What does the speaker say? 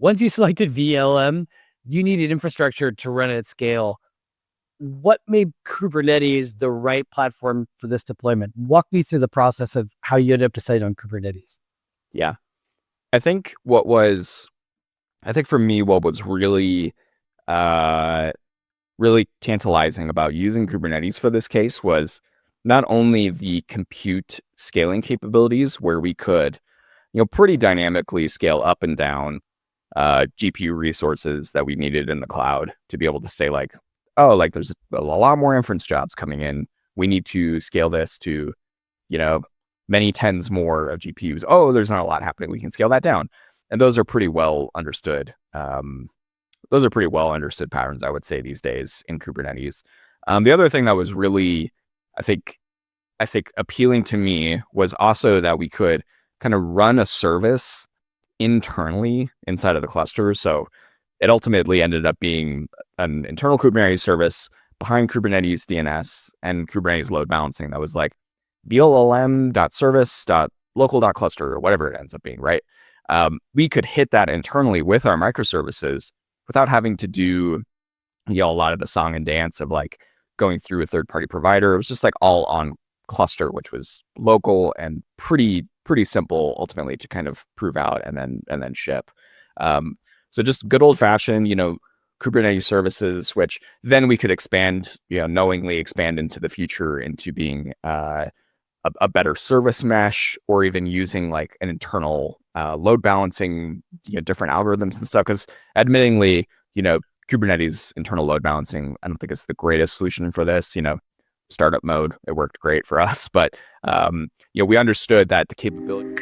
Once you selected VLLM, you needed infrastructure to run at scale. What made Kubernetes the right platform for this deployment? Walk me through the process of how you ended up deciding on Kubernetes. Yeah. I think for me, what was really tantalizing about using Kubernetes for this case was not only the compute scaling capabilities where we could, pretty dynamically scale up and down GPU resources that we needed in the cloud to be able to say like, oh, like there's a lot more inference jobs coming in. We need to scale this to, many tens more of GPUs. Oh, there's not a lot happening. We can scale that down. And those are pretty well understood. Those are pretty well understood patterns, I would say, these days in Kubernetes. The other thing that was really, I think appealing to me was also that we could kind of run a service internally inside of the cluster. So it ultimately ended up being an internal Kubernetes service behind Kubernetes DNS and Kubernetes load balancing that was like VLLM.service.local.cluster or whatever it ends up being, right? We could hit that internally with our microservices without having to do, a lot of the song and dance of like going through a third-party provider. It was just like all on cluster, which was local and pretty simple ultimately to kind of prove out and then ship. So just good old fashioned, Kubernetes services, which then we could expand, knowingly expand into the future into being a better service mesh, or even using like an internal load balancing, different algorithms and stuff. Because admittingly, Kubernetes internal load balancing, I don't think it's the greatest solution for this. Startup mode, it worked great for us, but we understood that the capability